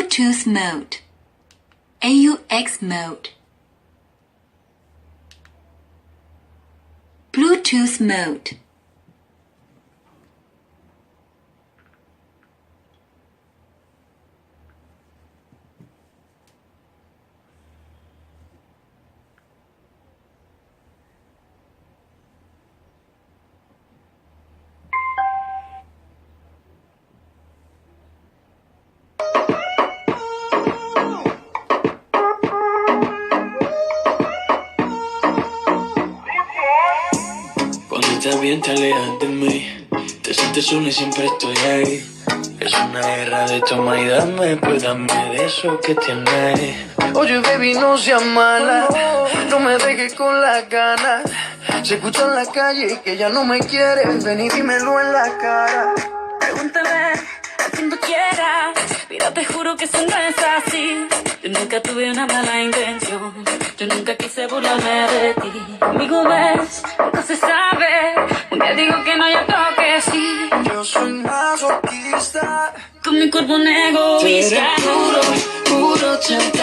Bluetooth mode. AUX mode. Bluetooth mode. Estás bien, te alejas de mí. Te sientes sola y siempre estoy ahí. Es una guerra de toma y dame, pues dame de eso que tienes. Oye, baby, no seas mala, no me dejes con las ganas. Se escucha en la calle y que ya no me quieres, ven y dímelo en la cara. Pregúntame a quien tú quieras, mira, te juro que eso no es así. Yo nunca tuve una mala intención, yo nunca quise burlarme de ti. Conmigo ves, nunca se sabe, un día digo que no, yo creo que sí. Yo soy masoquista, Con mi cuerpo un egoísta. puro, puro chantaje.